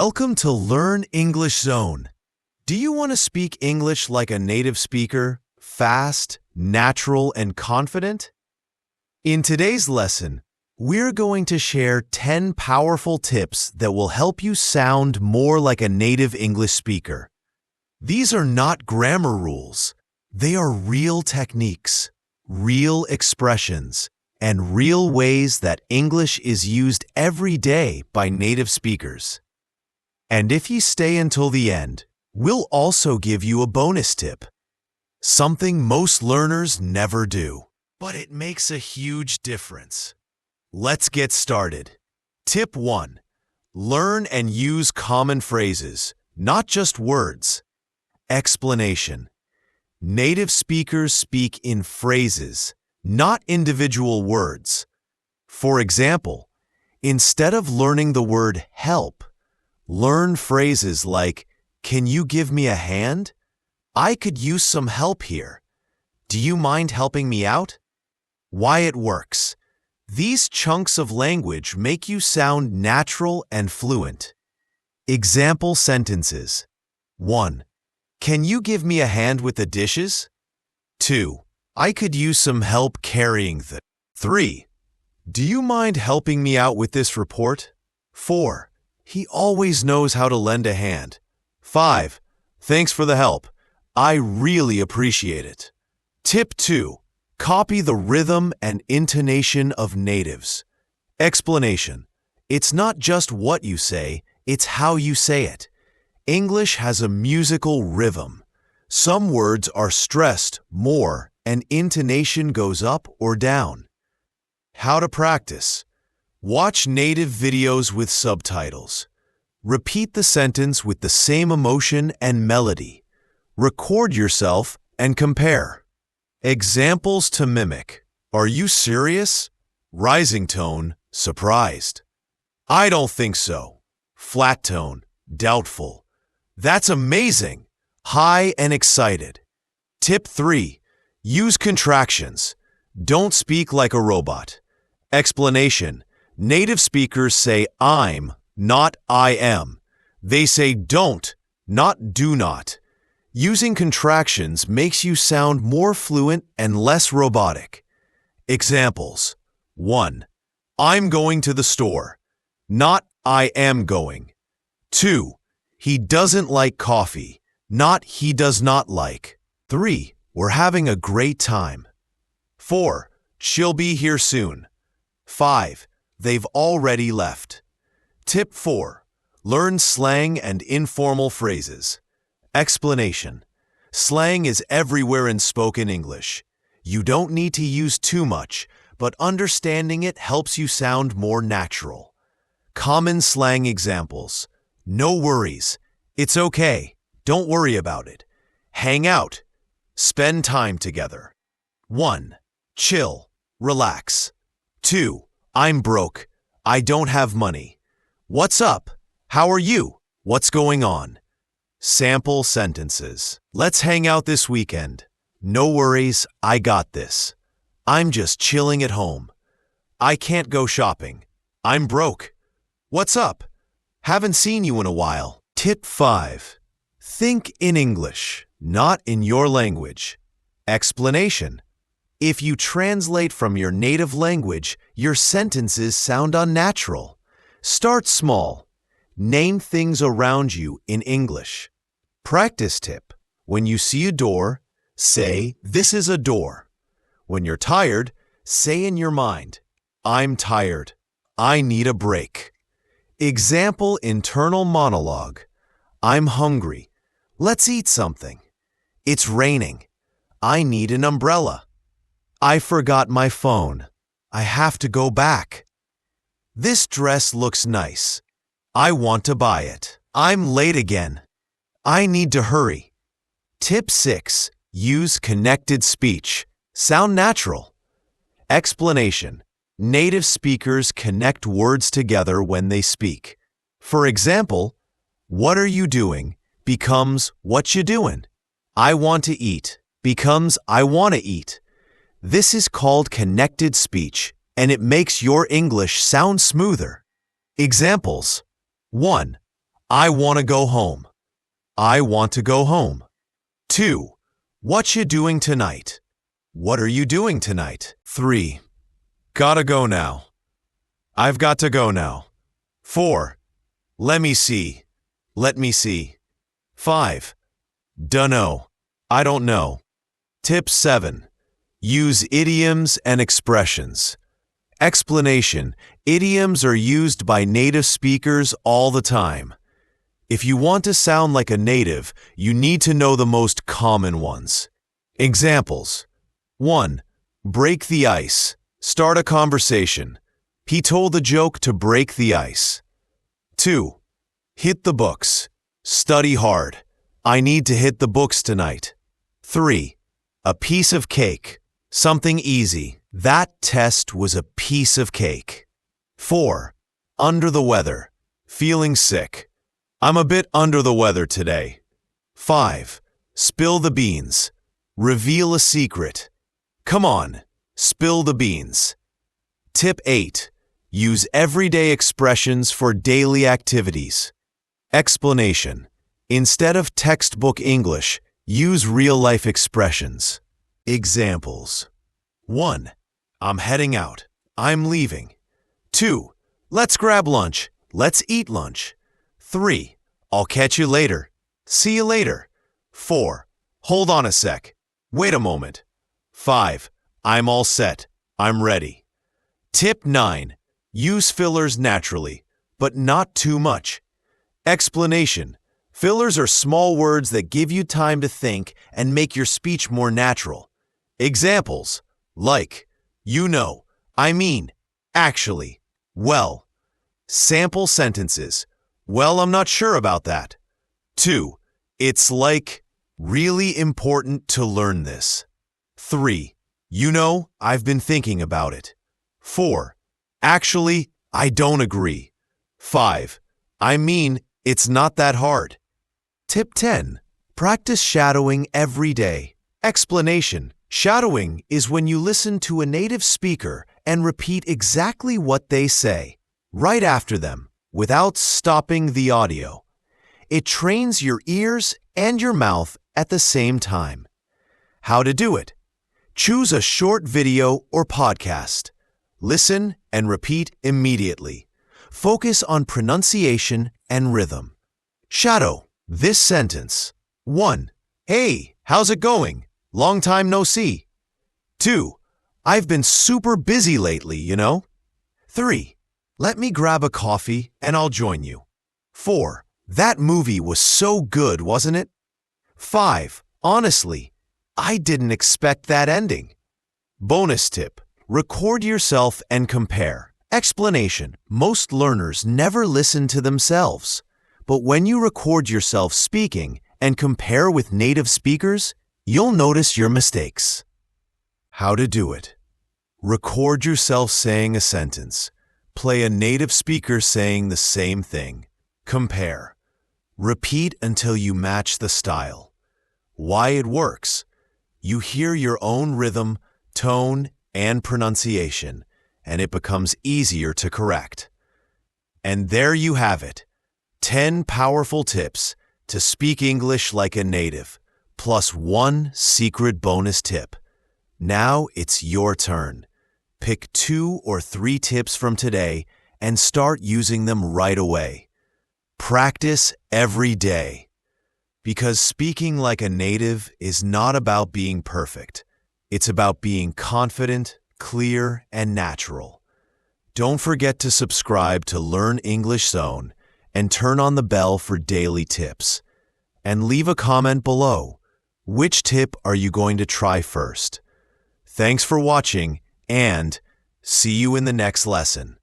Welcome to Learn English Zone. Do you want to speak English like a native speaker, fast, natural, and confident? In today's lesson, we're going to share 10 powerful tips that will help you sound more like a native English speaker. These are not grammar rules. They are real techniques, real expressions, and real ways that English is used every day by native speakers. And if you stay until the end, we'll also give you a bonus tip. Something most learners never do, but it makes a huge difference. Let's get started. Tip 1. Learn and use common phrases, not just words. Explanation. Native speakers speak in phrases, not individual words. For example, instead of learning the word help, learn phrases like, "Can you give me a hand? I could use some help here. Do you mind helping me out?" Why it works. These chunks of language make you sound natural and fluent. Example sentences. 1. Can you give me a hand with the dishes? 2. I could use some help carrying the. 3. Do you mind helping me out with this report? 4. He always knows how to lend a hand. 5. Thanks for the help. I really appreciate it. Tip 2. Copy the rhythm and intonation of natives. Explanation. It's not just what you say, it's how you say it. English has a musical rhythm. Some words are stressed more and intonation goes up or down. How to practice. Watch native videos with subtitles. Repeat the sentence with the same emotion and melody. Record yourself and compare. Examples to mimic. Are you serious? Rising tone, surprised. I don't think so. Flat tone, doubtful. That's amazing. High and excited. Tip 3. Use contractions. Don't speak like a robot. Explanation. Native speakers say I'm, not I am. They say don't, not do not. Using contractions makes you sound more fluent and less robotic. Examples. 1. I'm going to the store, not I am going. 2. He doesn't like coffee, not he does not like. 3. We're having a great time. 4. She'll be here soon. 5. They've already left. Tip 4. Learn slang and informal phrases. Explanation. Slang is everywhere in spoken English. You don't need to use too much, but understanding it helps you sound more natural. Common slang examples. No worries. It's okay. Don't worry about it. Hang out. Spend time together. 1. Chill. Relax. 2. I'm broke. I don't have money. What's up? How are you? What's going on? Sample sentences. Let's hang out this weekend. No worries, I got this. I'm just chilling at home. I can't go shopping. I'm broke. What's up? Haven't seen you in a while. Tip 5. Think in English, not in your language. Explanation. If you translate from your native language, your sentences sound unnatural. Start small. Name things around you in English. Practice tip. When you see a door, say, "This is a door." When you're tired, say in your mind, "I'm tired. I need a break." Example internal monologue. I'm hungry. Let's eat something. It's raining. I need an umbrella. I forgot my phone. I have to go back. This dress looks nice. I want to buy it. I'm late again. I need to hurry. Tip 6. Use connected speech. Sound natural. Explanation. Native speakers connect words together when they speak. For example, what are you doing becomes what you doing. I want to eat becomes I want to eat. This is called connected speech, and it makes your English sound smoother. Examples. 1. I want to go home. I want to go home. 2. What you doing tonight? What are you doing tonight? 3. Gotta go now. I've got to go now. 4. Let me see. Let me see. 5. Dunno. I don't know. Tip 7. Use idioms and expressions. Explanation. Idioms are used by native speakers all the time. If you want to sound like a native, you need to know the most common ones. Examples. 1. Break the ice. Start a conversation. He told the joke to break the ice. 2. Hit the books. Study hard. I need to hit the books tonight. 3. A piece of cake. Something easy. That test was a piece of cake. 4. Under the weather. Feeling sick. I'm a bit under the weather today. 5. Spill the beans. Reveal a secret. Come on, spill the beans. Tip 8. Use everyday expressions for daily activities. Explanation. Instead of textbook English, use real-life expressions. Examples. 1. I'm heading out. I'm leaving. 2. Let's grab lunch. Let's eat lunch. 3. I'll catch you later. See you later. 4. Hold on a sec. Wait a moment. 5. I'm all set. I'm ready. Tip 9. Use fillers naturally, but not too much. Explanation. Fillers are small words that give you time to think and make your speech more natural. Examples. Like, you know, I mean, actually, well. Sample sentences. Well, I'm not sure about that. 2. It's like, really important to learn this. 3. You know, I've been thinking about it. 4. Actually, I don't agree. 5. I mean, it's not that hard. Tip 10. Practice shadowing every day. Explanation. Shadowing is when you listen to a native speaker and repeat exactly what they say, right after them, without stopping the audio. It trains your ears and your mouth at the same time. How to do it? Choose a short video or podcast. Listen and repeat immediately. Focus on pronunciation and rhythm. Shadow this sentence. 1. Hey, how's it going? Long time no see. 2. I've been super busy lately, you know. 3. Let me grab a coffee and I'll join you. 4. That movie was so good, wasn't it? 5. Honestly, I didn't expect that ending. Bonus tip. Record yourself and compare. Explanation. Most learners never listen to themselves. But when you record yourself speaking and compare with native speakers, you'll notice your mistakes. How to do it. Record yourself saying a sentence. Play a native speaker saying the same thing. Compare. Repeat until you match the style. Why it works. You hear your own rhythm, tone, and pronunciation, and it becomes easier to correct. And there you have it. 10 powerful tips to speak English like a native, plus 1 secret bonus tip. Now it's your turn. Pick 2 or 3 tips from today and start using them right away. Practice every day. Because speaking like a native is not about being perfect. It's about being confident, clear, and natural. Don't forget to subscribe to Learn English Zone and turn on the bell for daily tips. And leave a comment below. Which tip are you going to try first? Thanks for watching, and see you in the next lesson.